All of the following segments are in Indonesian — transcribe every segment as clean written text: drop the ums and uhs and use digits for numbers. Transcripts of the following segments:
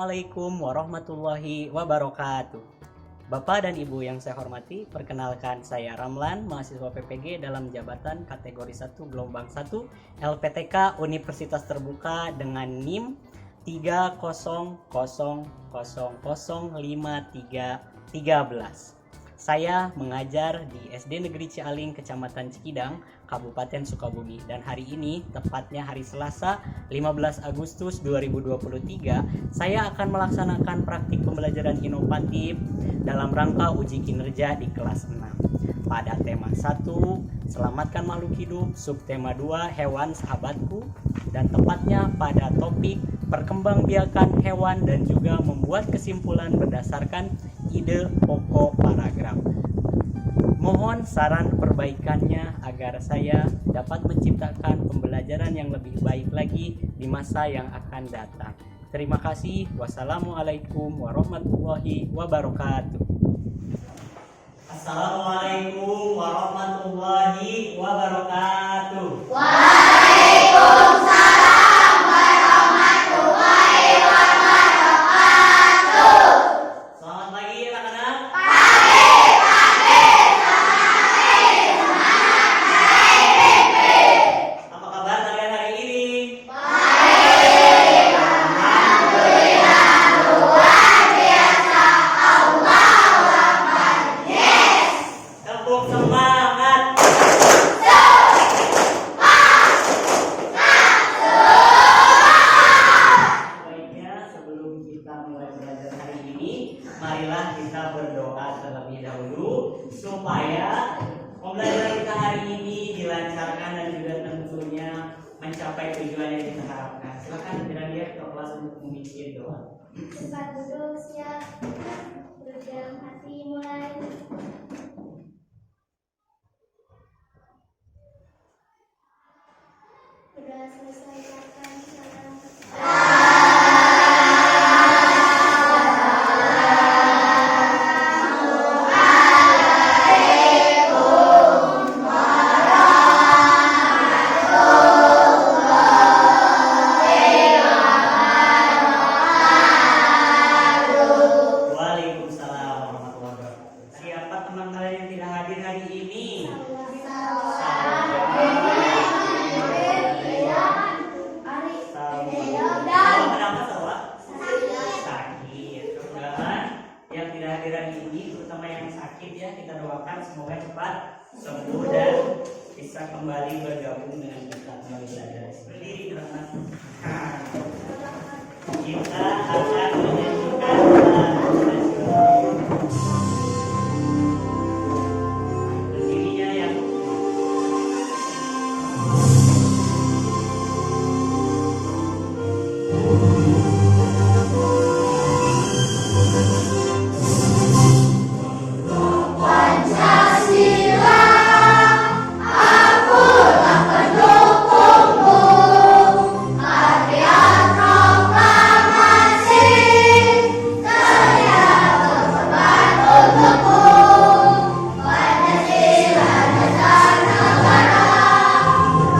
Assalamualaikum warahmatullahi wabarakatuh. Bapak dan Ibu yang saya hormati, perkenalkan saya Ramlan, mahasiswa PPG dalam jabatan kategori 1 gelombang 1 LPTK Universitas Terbuka dengan NIM 300005313. Saya mengajar di SD Negeri Cialing, Kecamatan Cikidang, Kabupaten Sukabumi. Dan hari ini, tepatnya hari Selasa, 15 Agustus 2023, saya akan melaksanakan praktik pembelajaran inovatif dalam rangka uji kinerja di kelas 6. Pada tema 1, selamatkan makhluk hidup, subtema 2, hewan sahabatku, dan tepatnya pada topik perkembangbiakan hewan dan juga membuat kesimpulan berdasarkan ide pokok paragraf. Mohon saran perbaikannya agar saya dapat menciptakan pembelajaran yang lebih baik lagi di masa yang akan datang. Terima kasih. Wassalamualaikum warahmatullahi wabarakatuh. Assalamualaikum warahmatullahi wabarakatuh. Waalaikumsalam warahmatullahi wabarakatuh. Selamat pagi anak-anak. Apa kabar kalian hari ini? Tepuk semangat. Baiknya sebelum kita mulai belajar hari ini, marilah kita berdoa terlebih dahulu supaya pembelajaran kita hari ini dilancarkan dan juga tentunya mencapai tujuan yang kita harapkan. Silakan Nadia ke kelas untuk memikir doa. Tempat duduk siap. Berdalam hati mulai. Sudah selesai makan, salam. Waalaikumsalam warahmatullahi wabarakatuh. Siapa teman kalian yang tidak hadir hari ini? Kenapa Sawa? Sakit. Mudah-mudahan yang tidak hadir hari ini, terutama yang sakit ya, kita doakan semoga cepat sembuh dan bisa kembali bergabung dengan kita kembali belajar. Berdiri teman-teman. Kita akan menyanyikan lagu nasional. Berdirinya ya. Pancasila, akulah pendukungmu. Karya proklamasi, saya berkorban untukmu. Pancasila dasar negara,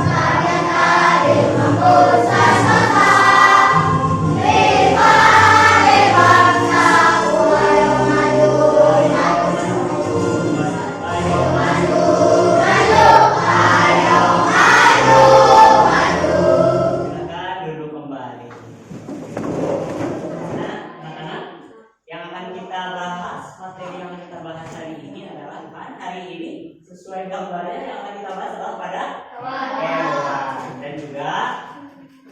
karya tadi membusar kota. Berbagai bangsa, ayo maju, Silakan duduk kembali. Nah, anak-anak, yang akan kita bahas, materi yang akan kita bahas hari ini adalah hari ini sesuai gambarnya yang akan kita bahas adalah pada hewan. Dan juga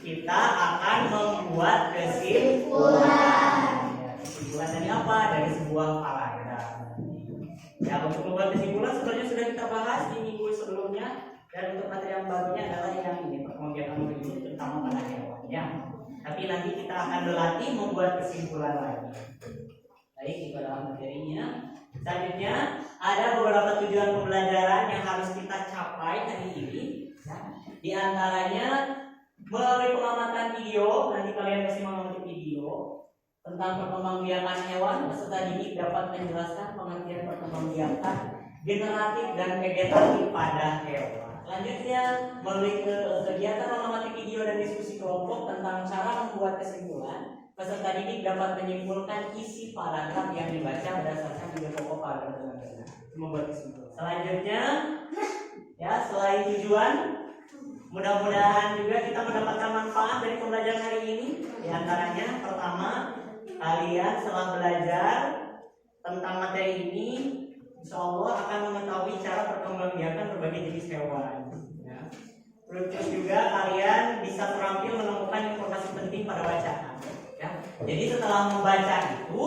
kita akan membuat kesimpulan. Kesimpulan dari apa? Dari sebuah paragraf. Ya, untuk membuat kesimpulan sebenarnya sudah kita bahas di minggu sebelumnya. Dan untuk materi yang barunya adalah yang ini, perkembangan makhluk hidup terutama pada hewan ya. Tapi nanti kita akan berlatih membuat kesimpulan lagi. Baik, itu adalah materinya. Selanjutnya ada beberapa tujuan pembelajaran yang harus kita capai hari ini. Ya. Di antaranya melalui pengamatan video, nanti kalian pasti mengamati video tentang perkembangbiakan hewan. Peserta didik dapat menjelaskan pengertian perkembangbiakan generatif dan vegetatif pada hewan. Selanjutnya, melalui kegiatan mengamati video dan diskusi kelompok tentang cara membuat kesimpulan, Peserta didik dapat menyimpulkan isi paragraf yang dibaca berdasarkan ide pokok paragraf tersebut. Membuat kesimpulan. Selanjutnya, ya selain tujuan, mudah-mudahan juga kita mendapatkan manfaat dari pembelajaran hari ini. Di antaranya, pertama, kalian setelah belajar tentang materi ini, insya Allah akan mengetahui cara perkembangbiakan berbagai jenis hewan. Ya. Terus juga kalian bisa terampil menemukan informasi penting pada bacaan. Ya. Jadi setelah membaca itu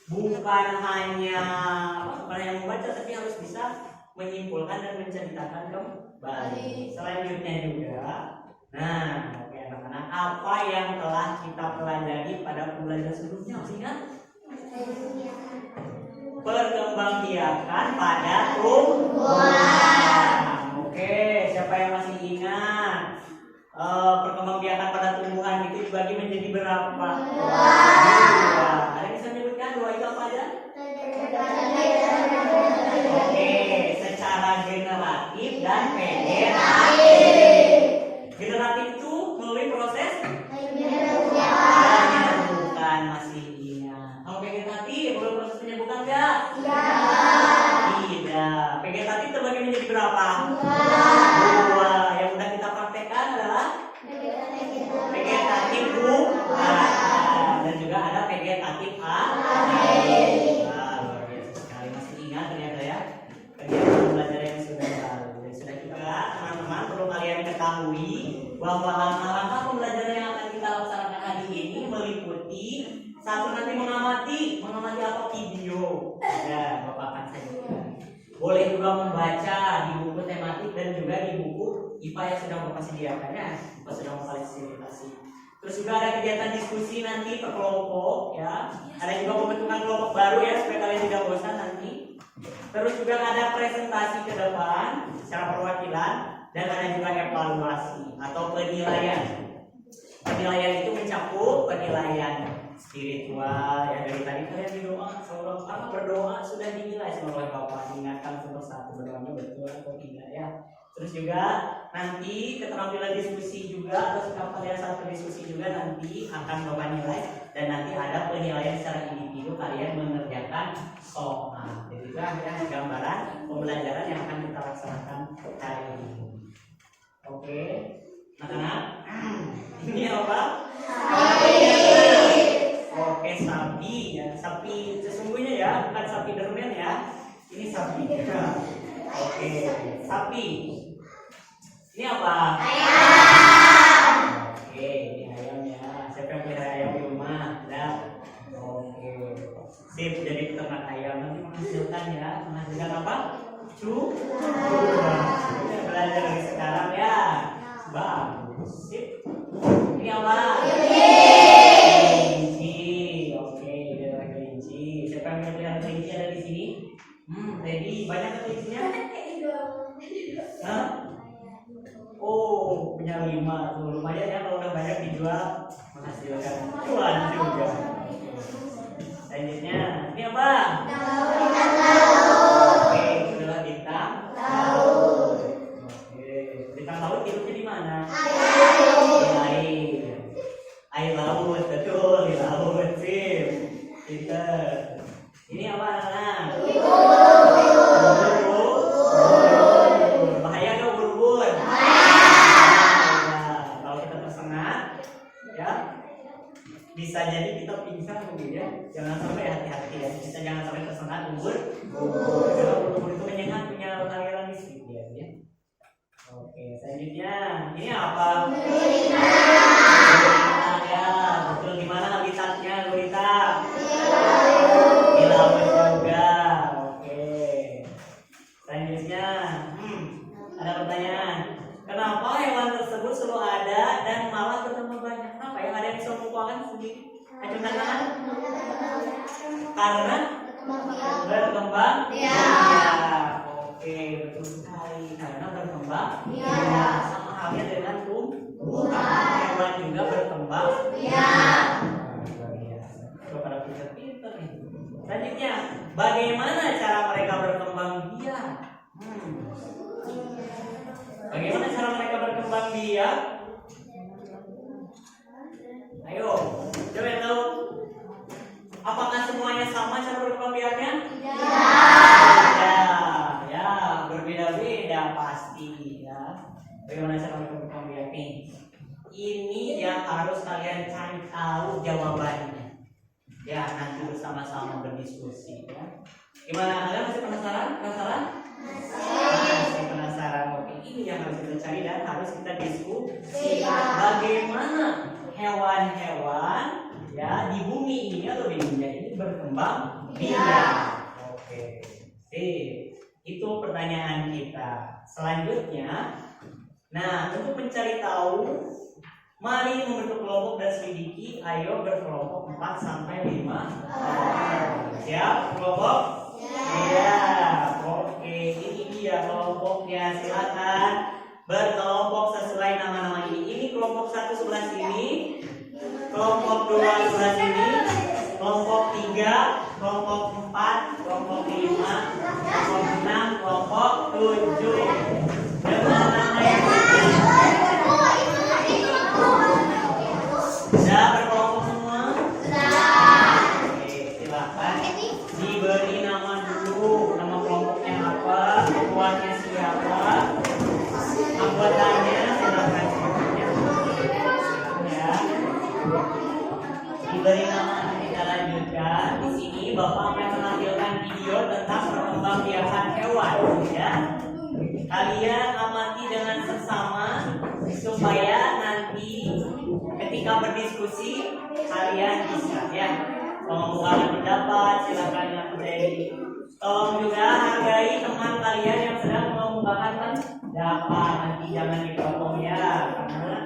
bukan hanya membaca, tapi harus bisa menyimpulkan dan menceritakan kembali. Selanjutnya juga, nah, oke anak-anak, apa yang telah kita pelajari pada pembelajaran sebelumnya? Masih ingat? Perkembangbiakan pada tumbuhan. Oke, siapa yang masih ingat? Perkembangbiakan pada tumbuhan itu dibagi menjadi berapa? Dua. Ada yang bisa menyebutkan dua itu apa aja? Oke, secara generatif dan vegetatif. Generatif itu melalui proses penyembuhan, masih ingat. Kalau vegetatif melalui proses penyembuhan enggak? Tidak. Vegetatif terbagi menjadi berapa? Dua. Yang sudah kita praktekkan adalah vegetatif buah dan juga ada vegetatif air. Luar biasa sekali, masih ingat ternyata ya kegiatan belajar yang sudah lalu. Dan sudah juga teman-teman perlu kalian ketahui bahwa langkah-langkah pembelajaran yang akan kita laksanakan hari ini meliputi satu, nanti mengamati apa? Video. Ya, Bapak akan sajikan. Boleh juga membaca di buku tematik dan juga di buku IPA yang sedang Bapak sediakan ya, Bapak sedang memfasilitasi. Terus juga ada kegiatan diskusi nanti per kelompok ya. Ada juga pembentukan kelompok baru ya supaya kalian tidak bosan nanti. Terus juga ada presentasi ke depan secara perwakilan dan ada juga evaluasi atau penilaian. Penilaian itu mencakup penilaian spiritual ya, dari tadi kalian berdoa, sama berdoa sudah dinilai sama Bapak, ingatkan satu-satu berdoanya betul atau tidak ya. Terus juga nanti keterampilan diskusi juga atau sikap kalian saat berdiskusi juga nanti akan Bapak nilai, dan nanti ada penilaian secara individu kalian mengerjakan soal. Jadi itu adalah gambaran pembelajaran yang akan kita laksanakan hari ini. Oke, anak-anak, ini apa? Oke, sapi ya, sapi sesungguhnya ya, bukan sapi dermen ya. Ini sapi. Oke, sapi. Ini apa? Ayam. Oke, ini ayam ya. Siapa yang pelihara ayam di rumah? Ada. Oke. Sip, jadi peternak ayam nanti menghasilkan ya, menghasilkan apa? Cucu. Belajar dari sekarang ya. Bagus. Sip. Ini apa? Kelinci ada di sini. Ready? Banyak kelincinya? Hah? Oh, punya 5 tuh. Lumayan ya kalau udah banyak dijual, menghasilkan cuan juga. Selanjutnya, ini apa? Bintang laut. Oke, itulah bintang laut. Oke, bintang laut hidupnya di mana? Di air. Air laut, betul, di laut. Sip. Pinter. Ini apa anak-anak? Bahaya nggak ubur-ubur? Bahaya. Kalau kita tersengat, ya bisa jadi kita pingsan mungkin ya. Jangan sampai, hati-hati ya. Kita jangan sampai tersengat ubur. Karena ubur-ubur itu menyengat, punya aliran listrik ya. Oke, selanjutnya ini apa? Gurita. Ya, betul. Di mana habitatnya gurita? Di laut juga. Oke. Selanjutnya, ada pertanyaan. Kenapa hewan tersebut selalu ada dan malah bertambah banyak? Kenapa ya? Ada yang bisa mengumpulkan sendiri? Acungkan tangan. Karena berkembang. Ya. Oke, betul sekali. Karena berkembang. Ya. Sama halnya dengan tumbuhan. Hewan juga berkembang. Ya. Para pintar-pintar nih. Selanjutnya, bagaimana cara mereka berkembang biak? Bagaimana cara mereka berkembang biak? Ayo. Coba yang tahu. Apakah semuanya sama cara berkembang biaknya? Ya, berbeda-beda pasti ya. Bagaimana cara berkembang biak nih? Ini yang harus kalian cari tahu jawabannya. Ya, nanti bersama-sama berdiskusi ya. Gimana? Kalian masih penasaran? Masih penasaran. Oke, ini yang harus kita cari dan harus kita diskusi. Bagaimana hewan-hewan ya di bumi ini atau di dunia ini berkembang biak. Oke. Itu pertanyaan kita. Selanjutnya, nah untuk mencari tahu, mari membentuk kelompok dan selidiki. Ayo berkelompok 4 sampai 5. Siap kelompok? Iya. Oke, ini dia kelompoknya. Silakan berkelompok sesuai nama-nama ini. Ini kelompok 1 sebelah sini, kelompok 2 sebelah sini, kelompok 3, kelompok 4, kelompok 5, kelompok 6, kelompok 7. Dengan nama yang sudah berkelompok semua? Oke, silakan diberi nama dulu. Nama kelompoknya apa? Ketuanya siapa? Anggotanya silakan sebutnya. Ya. Diberi nama, kita lanjutkan. Di sini Bapak akan menampilkan video tentang perkembangbiakan hewan. Ya. Kalian amati dengan seksama supaya nanti ketika berdiskusi kalian bisa ya mengemukakan pendapat. Silakan yang dari tolong juga hargai teman kalian yang sedang mengemukakan pendapat. Nanti jangan dipotong ya, karena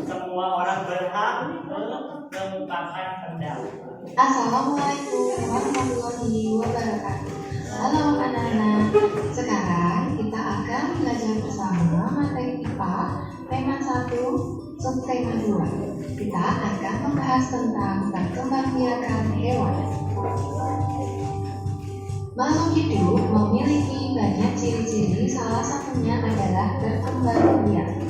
semua orang berhak mengemukakan pendapat. Assalamualaikum warahmatullahi wabarakatuh. Halo anak-anak, sekarang kita akan belajar bersama materi IPA tema 1 subtema 2. Kita akan membahas tentang perkembangbiakan hewan. Makhluk hidup memiliki banyak ciri-ciri, salah satunya adalah berkembang biak.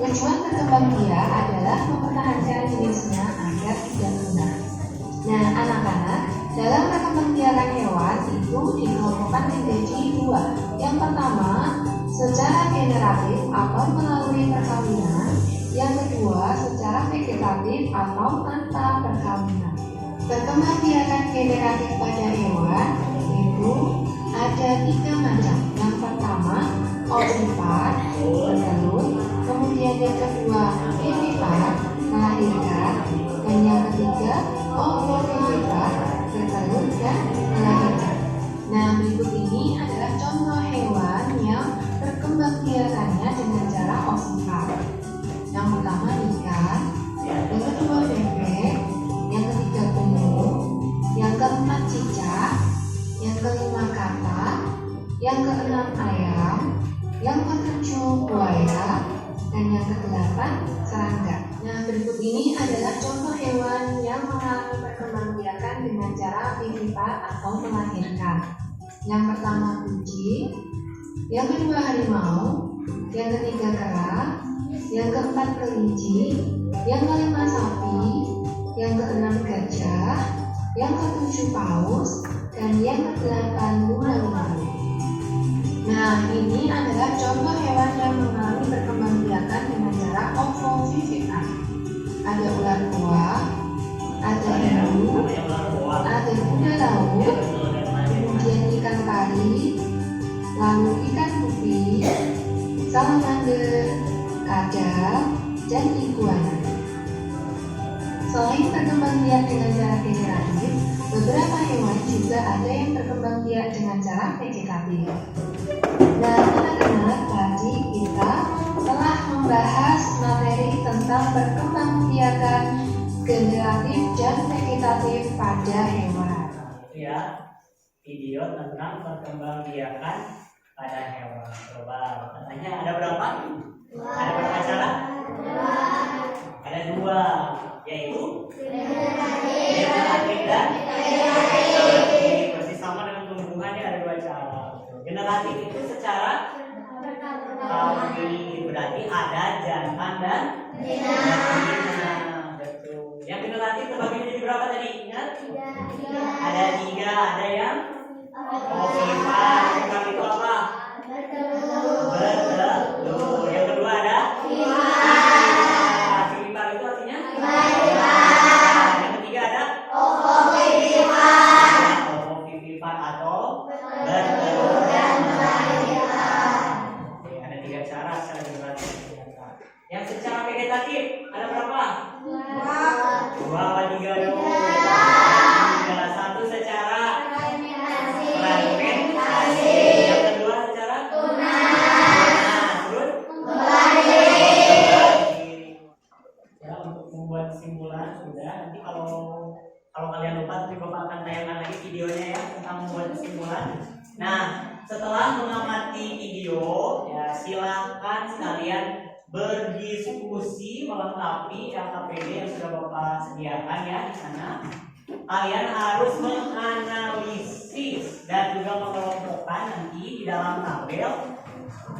Tujuan berkembang biak adalah mempertahankan jenisnya agar tidak punah. Nah, anak-anak, dalam perkembangbiakan hewan itu dikelompokkan menjadi 2. Yang pertama, secara generatif atau melalui perkawinan. Yang kedua, secara vegetatif atau tanpa perkawinan. Perkembangbiakan generatif pada hewan itu ada 3 macam. Yang pertama, ovipat, bertelur. Kemudian yang kedua, vivipat, melahirkan. Dan yang ketiga, ovovivipat, bertelur dan melahirkan. Nah, berikut ini adalah contoh hewan yang perkembangbiakannya dengan cara ovipat. Yang pertama ikan, yang kedua bebek, yang ketiga penyu, yang keempat cicak, yang kelima katak, yang keenam ayam, yang ketujuh buaya, dan yang kedelapan serangga. Nah, berikut ini adalah contoh hewan yang mengalami perkembangbiakan dengan cara vivipat atau melahirkan. Yang pertama kucing, yang kedua harimau, yang ketiga kera, yang keempat kelinci, yang kelima sapi, yang keenam gajah, yang ketujuh paus, dan yang kedelapan burung. Nah, ini adalah contoh hewan yang mengalami perkembangbiakan dengan cara ovovivipat. Ada ular buah, ada hiu, ada kuda laut, kemudian ikan pari, lalu ikan putih, salamander, kadal, dan iguana. Selain berkembangbiak dengan cara generatif, beberapa hewan juga ada yang berkembangbiak dengan cara vegetatif. Nah, anak-anak, tadi kita telah membahas materi tentang perkembangbiakan generatif dan vegetatif pada hewan. Itu ya video tentang perkembangbiakan pada hewan. Coba katanya ada berapa? Ada berapa cara? Ada 2, yaitu generatif dan vegetatif. Persis sama dengan tumbuhannya, ada 2 cara. Generatif itu secara berarti ada jantan dan betina. Betul. Yang generatif Ada 3. Ada yang Hovifah. Hovifah itu apa? Bertelur. Yang kedua ada Filipar itu artinya yang ketiga ada Hovifah atau bertelur dan melahirkan. Oke, ada 3 cara secara jumlah. Yang secara vegetatif ada berapa? 2 apa 3 dong? 1 secara fragmentasi. Yang kedua secara tunas. Terus ya, untuk membuat kesimpulan sudah. Nanti kalau kalian lupa, nanti Bapak akan tayangkan lagi videonya ya tentang membuat kesimpulan. Nah, setelah mengamati video, ya silakan sekalian berdiskusi melengkapi LKPD yang sudah Bapak sediakan ya di sana. Kalian harus menganalisis dan juga mengelompokkan nanti di dalam tabel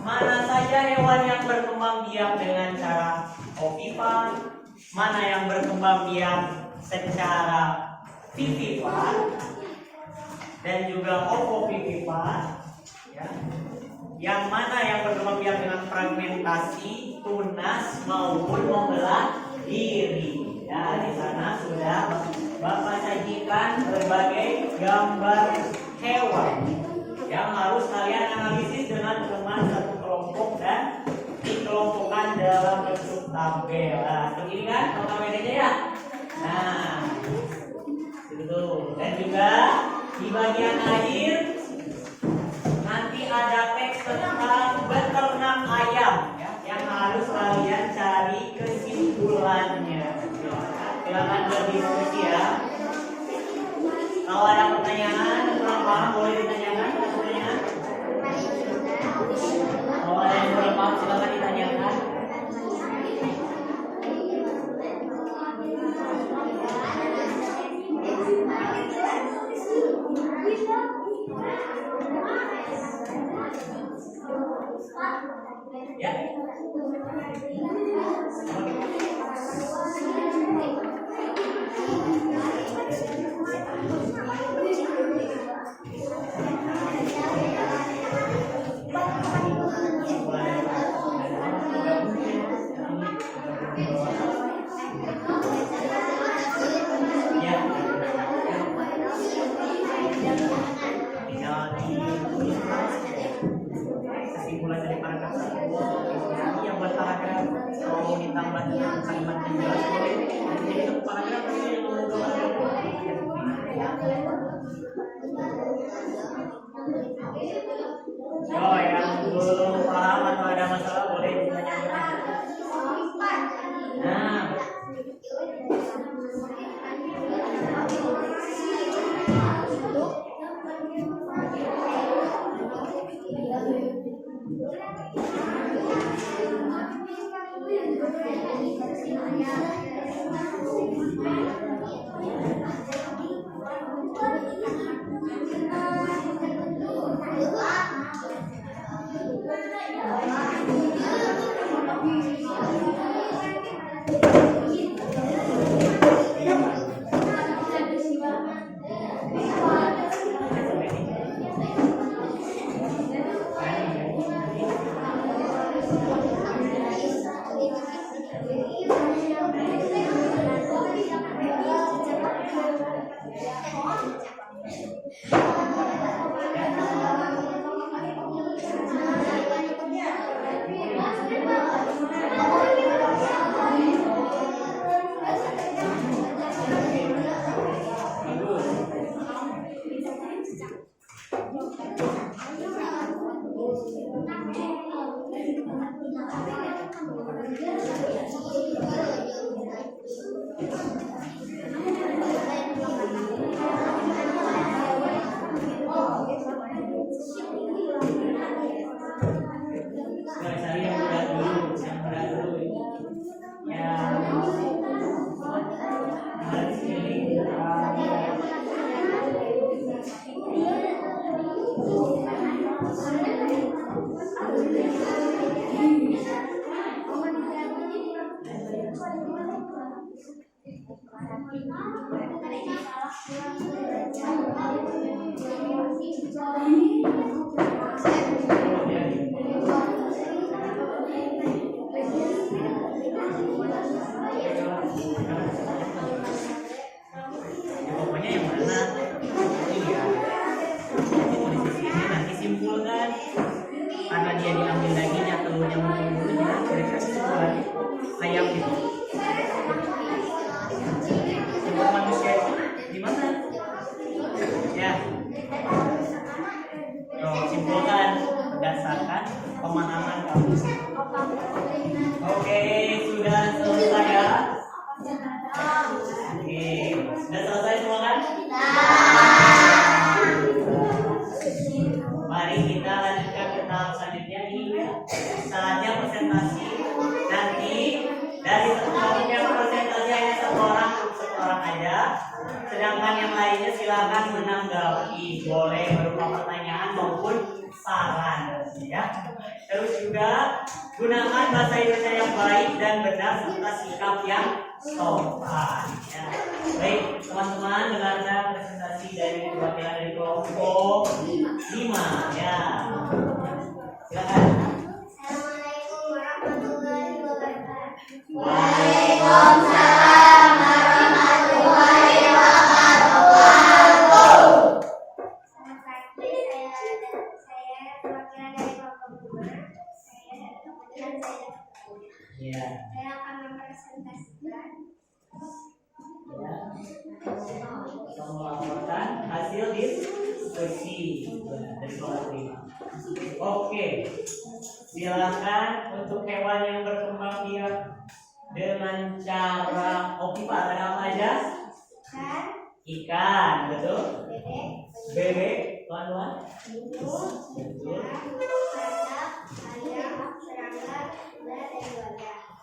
mana saja hewan yang berkembang biak dengan cara Hovifah, mana yang berkembang biak secara vivipar dan juga ovovivipar, ya. Yang mana yang berkembang biak dengan fragmentasi, tunas maupun membelah diri. Ya, di sana sudah Bapak sajikan berbagai gambar hewan yang harus kalian analisis dengan teman satu kelompok dan dikelompokkan dalam bentuk tabel. Nah, seperti ini kan LKPD-nya ya. Nah, itu. Dan juga di bagian akhir nanti ada teks tentang beternak ayam ya, yang harus kalian cari kesimpulannya. Silakan berdiskusi ya. Kalau ada pertanyaan kurang paham boleh ditanyakan. Kalau ada yang kurang paham silakan ditanyakan. Ya. Kesimpulan dari paragraf 1 yang buat paragraf kalau ditambah kalimat yang jelas boleh jadi satu paragraf yang yang belum paham atau ada masalah boleh ditanyakan. Nah, Pokoknya yang mana? Iya. Ditulis di sini nanti simpulkan. Karena dia diambil dagingnya, telurnya muncul dulu, ya. Kira-kira kesimpulannya ayam itu. Simpul manusia itu gimana? Ya. Simpulkan berdasarkan pemahaman kamu. Oke, sudah selesai ya. Oke, sudah selesai semua kan? Mari kita lanjutkan ke tahap selanjutnya. Ini ya, saatnya presentasi. Nanti dari satu kelompok yang presentasi hanya satu orang aja. Sedangkan yang lainnya silakan menanggapi, boleh berupa pertanyaan maupun saran, ya. Terus juga gunakan bahasa Indonesia yang baik dan benar serta sikap yang sopan. Ya. Baik, teman-teman, dengarkan presentasi dari perwakilan dari kelompok 5. Ya. Silakan. Assalamualaikum warahmatullahi wabarakatuh. Waalaikumsalam warahmatullahi wabarakatuh. Selamat pagi, saya perwakilan dari kelompok 2. Ya. Saya akan mempresentasikan Kamu melaporkan hasil diskusi dari kelompok 5. Oke, silakan untuk hewan yang berkembang biak dengan cara optimal ada apa aja? Ikan, betul. Bebek, tuan-tuan. Betul.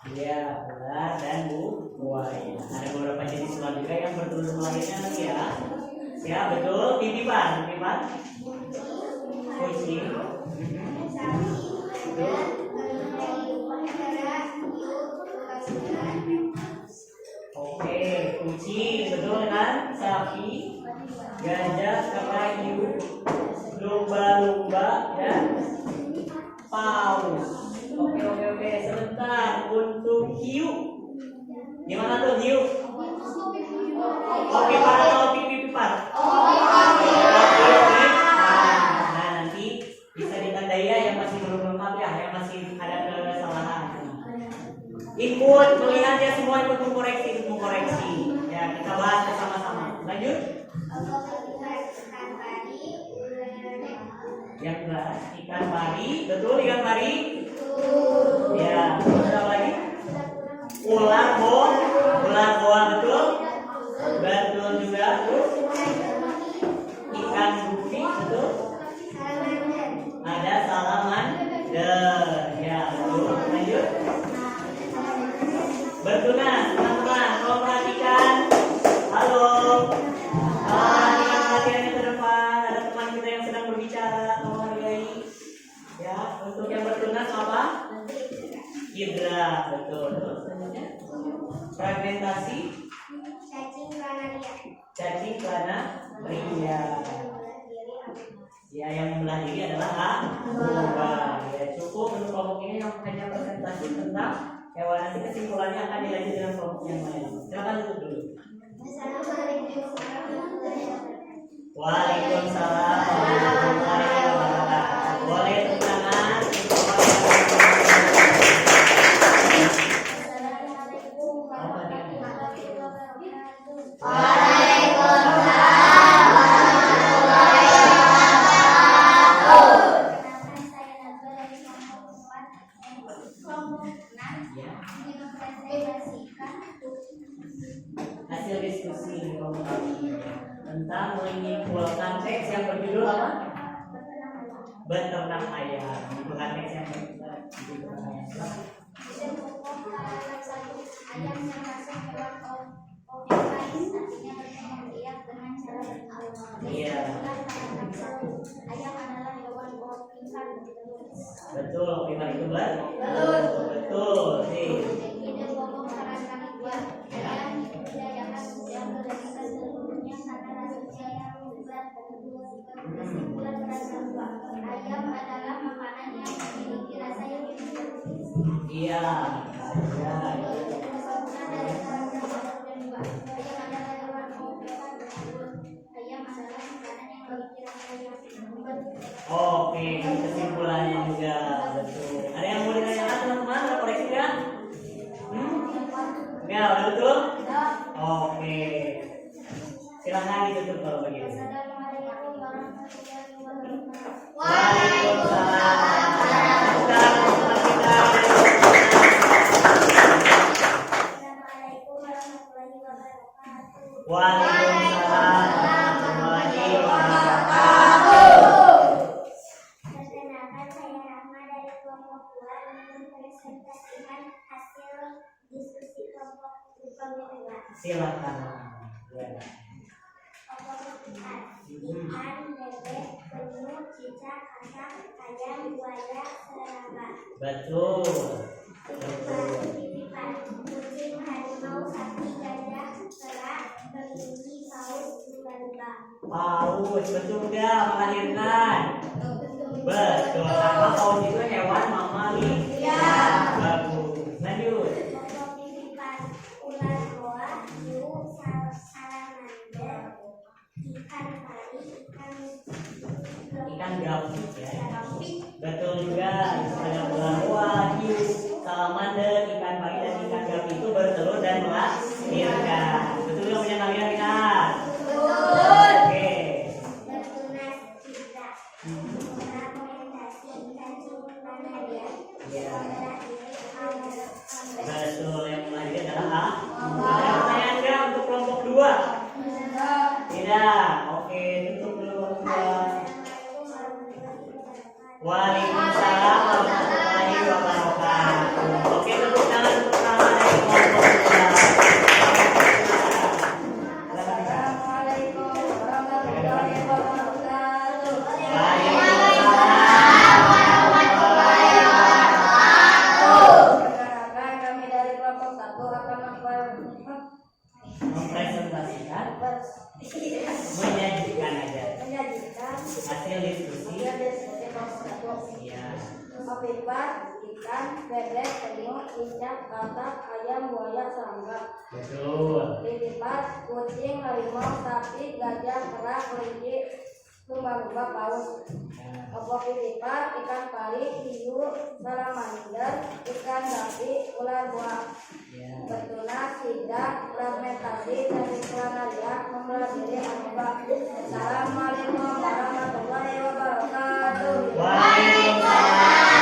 Iya, ular dan buaya. Ada beberapa jenis ular juga yang bertelur lainnya nanti ya. Ya, betul. Titipan. Kucing. Betul. Oke, kucing, betul kan? Sapi, gajah, kayu, lumba-lumba, ya. Paus. Oke, sebentar. Untuk hiu, gimana tuh hiu? Oke, para tahu pipipipar. Oke. Nah, nanti bisa ditandai ya yang masih belum lengkap ya, yang masih ada kesalahan. Ikut melihat ya, semua ikut mengkoreksi. Ya, kita bahas bersama-sama. Lanjut. Yang kelas ikan pari, betul ikan pari. Ya, ada lagi. Ular boa, betul. Betul juga. Terus ikan gupi, betul. Ada salamander. Ya, betul. Lanjut. Bertunas, teman-teman. Tolong perhatikan. Halo. Perhatikan ke depan. Ada teman kita yang sedang berbicara. Tolong hargai. Ya, untuk yang bertunas apa? Hidra, betul. Terus selanjutnya fragmentasi. Cacing kelana pria. Ya, yang membelah diri adalah amoeba. Ya, cukup untuk kelompok ini yang hanya presentasi tentang hewan. Nanti kesimpulannya akan dilanjut dengan kelompok yang lain. Silakan tutup dulu. Waalaikumsalam warahmatullahi wabarakatuh. Boleh tepuk tangan. Hasil diskusi di kelompok kami tentang menyimpulkan teks yang berjudul apa? Beternak ayam. Bukan teks yang berjudul ayam. Ayam yang masuk hewan oviparis, artinya berkembang biak dengan cara beralur. Iya. Ayam adalah hewan ovipar. Betul, optimal itu betul. Sih. Ide pokok saran kami buat ayam dibudidayakan Iya. Oke, ini kesimpulannya juga betul. Ada yang mau ditanyakan teman-teman? Ada koreksi ya? Ya, udah betul? Oke. Silahkan ditutup kalau begitu. Waalaikumsalam warahmatullahi wabarakatuh. Perkenalkan, saya Rahma dari kelompok 2 mempresentasikan hasil diskusi kelompok 2. Silakan. Ya. Kelompok 4, ikan, bebek, penyu, cicak, kakak, ayam, buaya, serangga. Betul. Titipan, kucing, harimau, sapi, gajah, kera, kelinci, paus, lumba-lumba. Paus, betul nggak melahirkan? Betul. Karena paus itu hewan mamalia. Ya. Bagus. Lanjut. Kelompok titipan, ular boa, hiu, salamander, ikan pari, Ikan gapus ya. gapik. Betul juga. Ada ular, hiu, salamander, ikan pari dan ikan gapus itu bertelur dan melahirkan. Betul nggak punya kalian lihat? Oke. Bertunas citra, fragmentasi, kesimpulan harian, Betul, yang melahirkan adalah ada pertanyaan nggak untuk kelompok 2? Tidak. Oke, tutup dulu kelompok 2. Waalaikumsalam warahmatullahi wabarakatuh. Oke, tepuk tangan untuk kawan dari kelompok 2. Assalamualaikum warahmatullahi wabarakatuh. Perkenalkan, kami dari kelompok 1 akan Mempresentasikan, menyajikan aja menyajikan hasil diskusi. hasil diskusi kelompok 1. Ya. Titipan, ikan, bebek, penyu, cicak, kakak, ayam, buaya, serangga. Betul. Titipan, kucing, harimau, sapi, gajah, kera, kelinci, lumba-lumba, paus. Kelompok titipan, ikan pari, hiu, salamander, ikan gapi, ular buah. Ya. Bertunas, tidak, fragmentasi, dan kesimpulannya mempelajari amoeba. Assalamualaikum warahmatullahi wabarakatuh. Waalaikumsalam.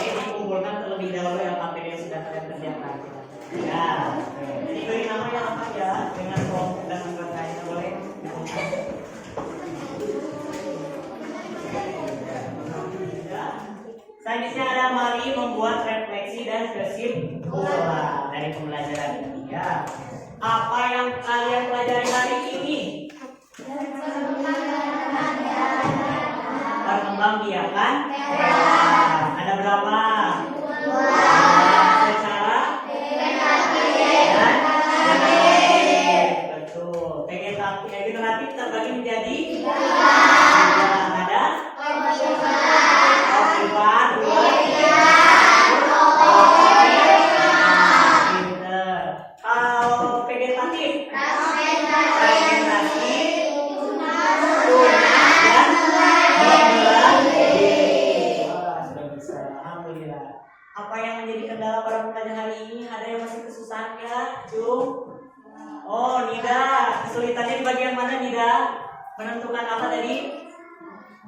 Dikumpulkan terlebih dahulu yang materi yang sudah kalian kerjakan. Ya, oke. Jadi beri namanya apa ya dengan kelompok dan anggotanya boleh. Selanjutnya ada mari membuat refleksi dan kesimpulan dari pembelajaran ini ya. Apa yang kalian pelajari hari ini? Perkembangbiakan hewan. Ada berapa? Secara dan generatif. Betul. Generatif terbagi menjadi ada oksipan, pinter. Kalau vegetatif, fragmentasi, tunas dan membelai. Sudah bisa. Alhamdulillah. Apa yang menjadi kendala pada pembelajaran hari ini? Ada yang masih kesusahan ya, Jum? Oh, Nida. Kesulitannya di bagian mana, Nida? Menentukan apa tadi?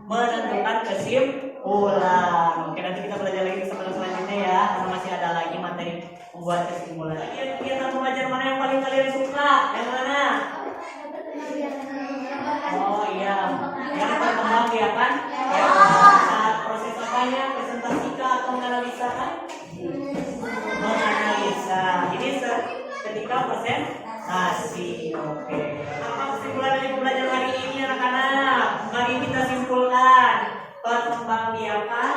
Menentukan kesimpulan. Oke, nanti kita belajar lagi di kesempatan selanjutnya ya, karena masih ada lagi materi membuat kesimpulan. Kegiatan pembelajaran mana yang paling kalian suka? Yang mana? Oh iya, yang perkembangbiakan ya, saat proses apanya? Presentasi atau menganalisa kan? Menganalisa. Ini ketika presentasi. Oke. Apa kesimpulan dari pembelajaran hari ini anak-anak? Mari kita simpulkan. Perkembangbiakan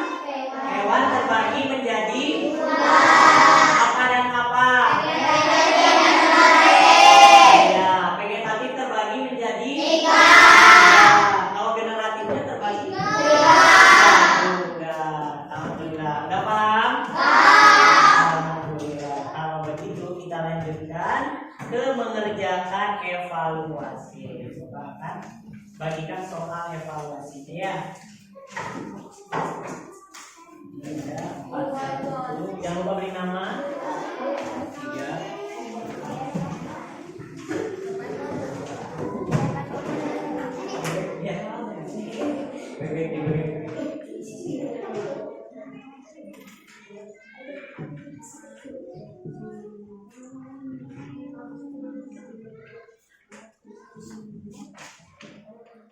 hewan terbagi menjadi apa dan apa? Ya, vegetatif terbagi menjadi kalau generatifnya Bapak akan bagikan soal evaluasinya ya. Ini ada 4. Jangan lupa beri nama. 3. Ya.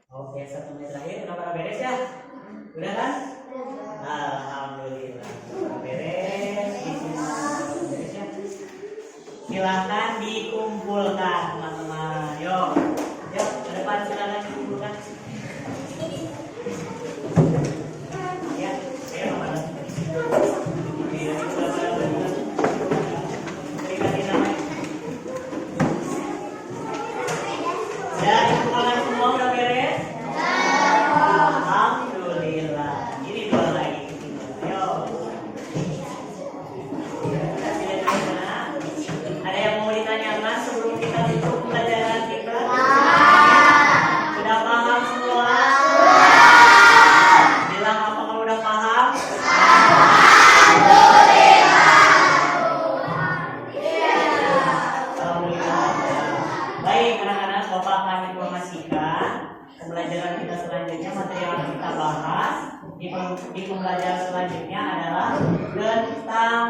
Oke, 1 menit terakhir. Kenapa beres ya? Udah kan? Alhamdulillah. Beres. Beres ya. Silakan dikumpulkan, teman-teman. Yuk, ke depan silakan dikumpulkan. Ya, saya mau mana? Berikan namanya. Ya, dikumpulkan semua udah beres? Alhamdulillah. Ini 2 lagi. Ayo. Ada yang mau ditanyakan sebelum kita tutup pelajaran kita? Sudah paham semua? Bilang apakah udah paham? Alhamdulillah. Baik anak-anak, Bapak akan informasikan pembelajaran kita selanjutnya. Materi yang akan kita bahas di pembelajaran selanjutnya adalah tentang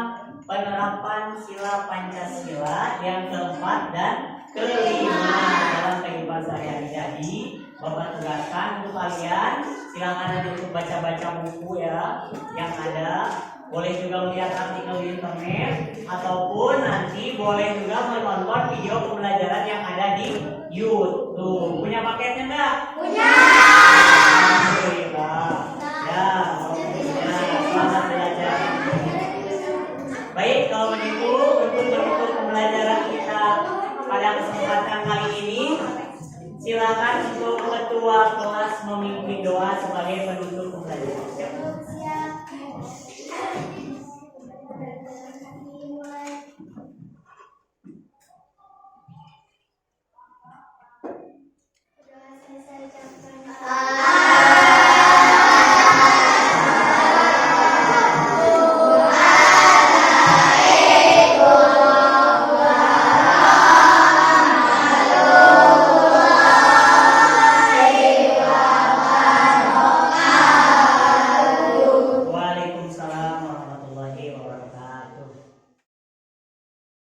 penerapan sila Pancasila yang keempat dan kelima dalam kehidupan sehari-hari. Jadi Bapak tugaskan untuk kalian, silakan nanti untuk baca-baca buku ya yang ada. Boleh juga melihat artikel di internet ataupun nanti boleh juga menonton video pembelajaran yang ada di YouTube. Punya paketnya enggak? Punya.